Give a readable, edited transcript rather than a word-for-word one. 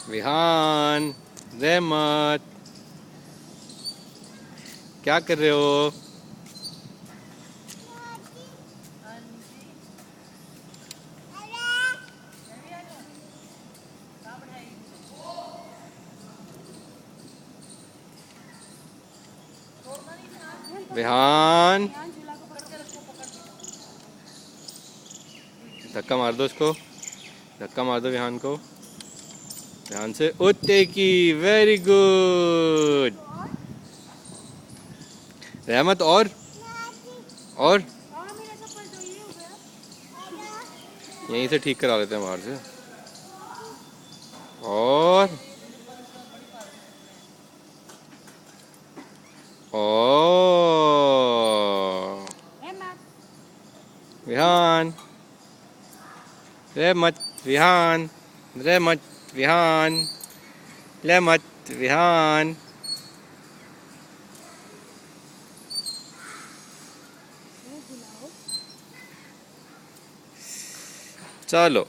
विहान, रहमत, क्या कर रहे हो? विहान, धक्का मार दो इसको, धक्का मार दो विहान को। ध्यान से उत्ते की, वेरी गुड। रहमत और यहीं से ठीक करा लेते हैं बाहर से। और विहान, रहमत, विहान, रहमत, विहान, रहमत, विहान। चलो।